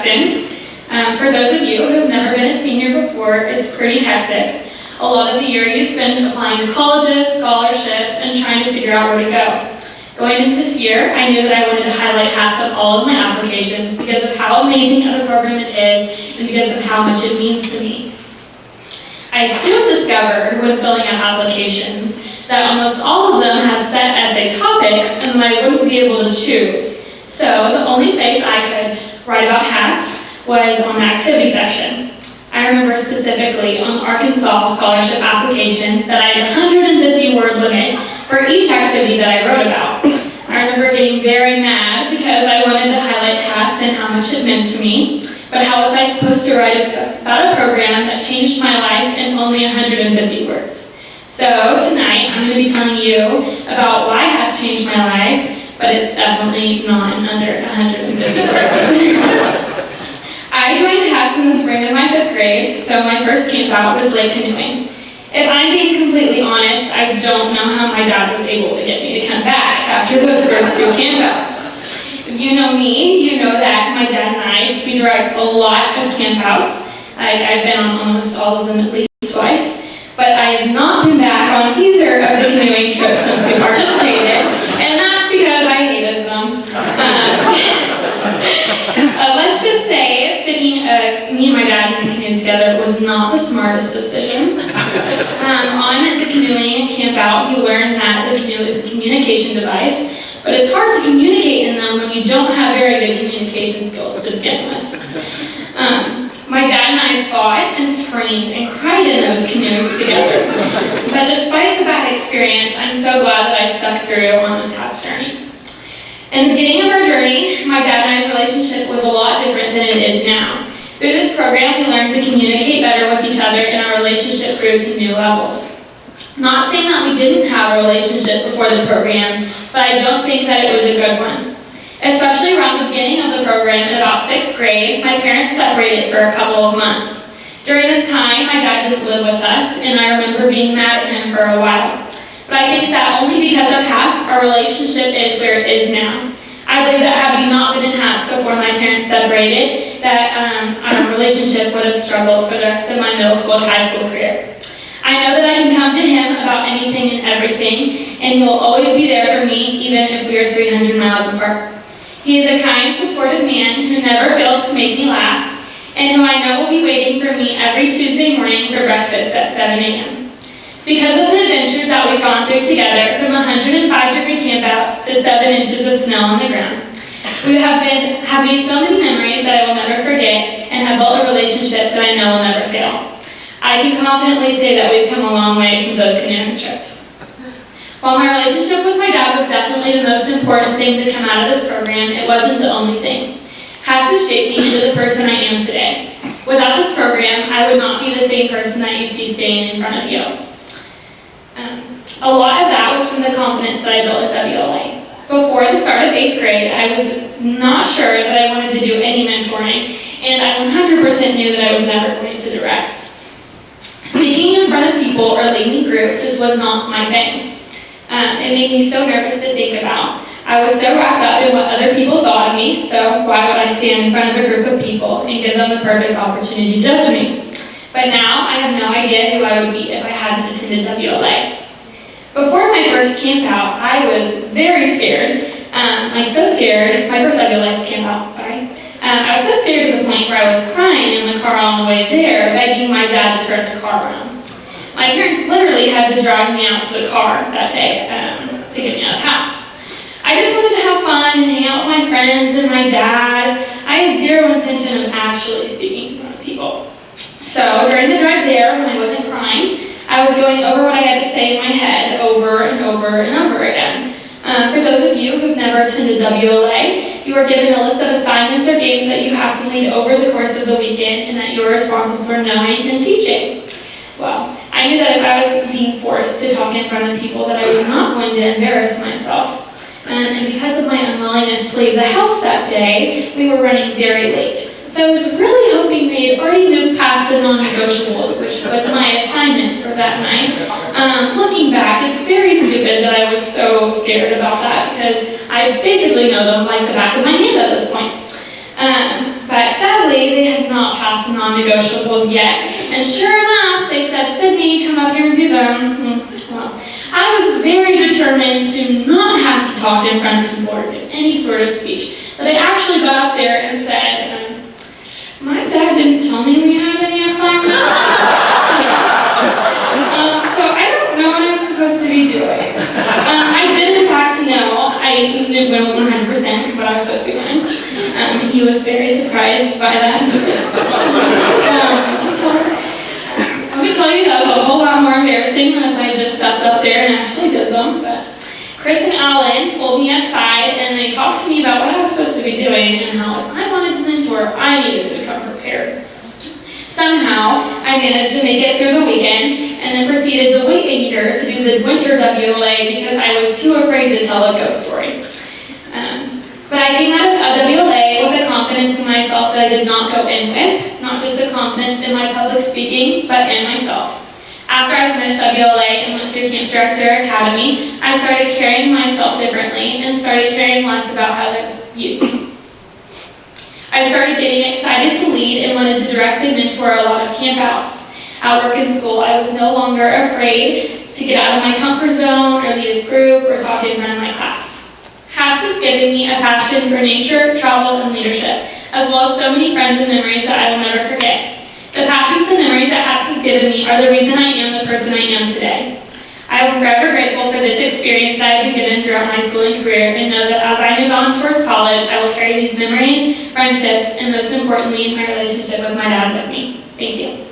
freshman. For those of you who have never been a senior before, it's pretty hectic. A lot of the year you spend applying to colleges, scholarships, and trying to figure out where to go. Going into this year, I knew that I wanted to highlight hats on all of my applications because of how amazing of a program it is and because of how much it means to me. I soon discovered when filling out applications that almost all of them had set essay topics and that I wouldn't be able to choose. So the only place I could write about hats was on the activity section. I remember specifically on the Arkansas scholarship application that I had a 150-word limit for each activity that I wrote about. I remember getting very mad because I wanted to highlight hats and how much it meant to me, but how was I supposed to write about a program that changed my life in only 150 words? So tonight I'm going to be telling you about why hats changed my life, but it's definitely not in under 150 words. I joined hats in the spring of my 5th grade, so my first camp out was lake canoeing. If I'm being completely honest, I don't know how my dad was able to get me to come back after those first 2 campouts. If you know me, you know that my dad and I, we direct a lot of campouts. I've been on almost all of them at least twice, but I have not been back on either of the canoeing trips since we participated, and that's because I hated them. Let's just say sticking me and my dad in the canoe together was not the smartest decision. On the canoeing camp out, you learn that the canoe is a communication device, but it's hard to communicate in them when you don't have very good communication skills to begin with. My dad and I fought and screamed and cried in those canoes together. But despite the bad experience, I'm so glad that I stuck through on this hats journey. In the beginning of our journey, my dad and I's relationship was a lot different than it is now. Through this program, we learned to communicate better with each other and our relationship grew to new levels. Not saying that we didn't have a relationship before the program, but I don't think that it was a good one. Especially around the beginning of the program, in about 6th grade, my parents separated for a couple of months. During this time, my dad didn't live with us, and I remember being mad at him for a while. But I think that only because of hats, our relationship is where it is now. I believe that had we not been in hats before my parents separated, that our relationship would have struggled for the rest of my middle school and high school career. I know that I can come to him about anything and everything, and he will always be there for me, even if we are 300 miles apart. He is a kind, supportive man who never fails to make me laugh, and who I know will be waiting for me every Tuesday morning for breakfast at 7 a.m. Because of the adventures that we've gone through together, from 105-degree campouts to 7 inches of snow on the ground, we have made so many memories that I will never forget and have built a relationship that I know will never fail. I can confidently say that we've come a long way since those canoeing trips. While my relationship with my dad was definitely the most important thing to come out of this program, it wasn't the only thing. Hats has shaped me into the person I am today. Without this program, I would not be the same person that you see standing in front of you. A lot of that was from the confidence that I built at WLA. Before the start of 8th grade, I was not sure that I wanted to do any mentoring, and I 100% knew that I was never going to direct. Speaking in front of people or leading group just was not my thing. It made me so nervous to think about. I was so wrapped up in what other people thought of me, so why would I stand in front of a group of people and give them the perfect opportunity to judge me? But now I have no idea who I would be if I hadn't attended WLA. Before my first camp out, I was very scared, so scared, my first WLA camp out, sorry. I was so scared to the point where I was crying in the car on the way there, begging my dad to turn the car around. My parents literally had to drive me out to the car that day to get me out of the house. I just wanted to have fun and hang out with my friends and my dad. I had zero intention of actually speaking in front of people. So during the drive there, when I wasn't crying, I was going over what I had to say in my head over and over and over again. For those of you who've never attended WLA, you are given a list of assignments or games that you have to lead over the course of the weekend and that you are responsible for knowing and teaching. Well, I knew that if I was being forced to talk in front of people that I was not going to embarrass myself. And because of my unwillingness to leave the house that day, we were running very late. So I was really hoping they had already moved past the non-negotiables, which was my assignment for that night. Looking back, it's very stupid that I was so scared about that because I basically know them like the back of my hand at this point. But sadly, not passed the non-negotiables yet. And sure enough, they said, Sydney, come up here and do them. Well, I was very determined to not have to talk in front of people or give any sort of speech. But I actually got up there and said, my dad didn't tell me we had any assignments. So I don't know what I'm supposed to be doing. I did in fact know, I knew 100% what I was supposed to be doing. He was very surprised by that. He was like, let me tell you, that was a whole lot more embarrassing than if I just stepped up there and actually did them. But Chris and Alan pulled me aside and they talked to me about what I was supposed to be doing and how if I wanted to mentor, I needed to come prepared. Somehow, I managed to make it through the weekend and then proceeded to wait a year to do the winter WLA because I was too afraid to tell a ghost story. But I came out of a WLA with a confidence in myself that I did not go in with, not just a confidence in my public speaking, but in myself. After I finished WLA and went through Camp Director Academy, I started carrying myself differently and started caring less about how others viewed me. I started getting excited to lead and wanted to direct and mentor a lot of campouts. At work and school, I was no longer afraid to get out of my comfort zone or lead a group or talk in front of my class. HATS has given me a passion for nature, travel, and leadership, as well as so many friends and memories that I will never forget. The passions and memories that HATS has given me are the reason I am the person I am today. I am forever grateful for this experience that I've been given throughout my schooling career and know that as I move on towards college, I will carry these memories, friendships, and most importantly, my relationship with my dad with me. Thank you.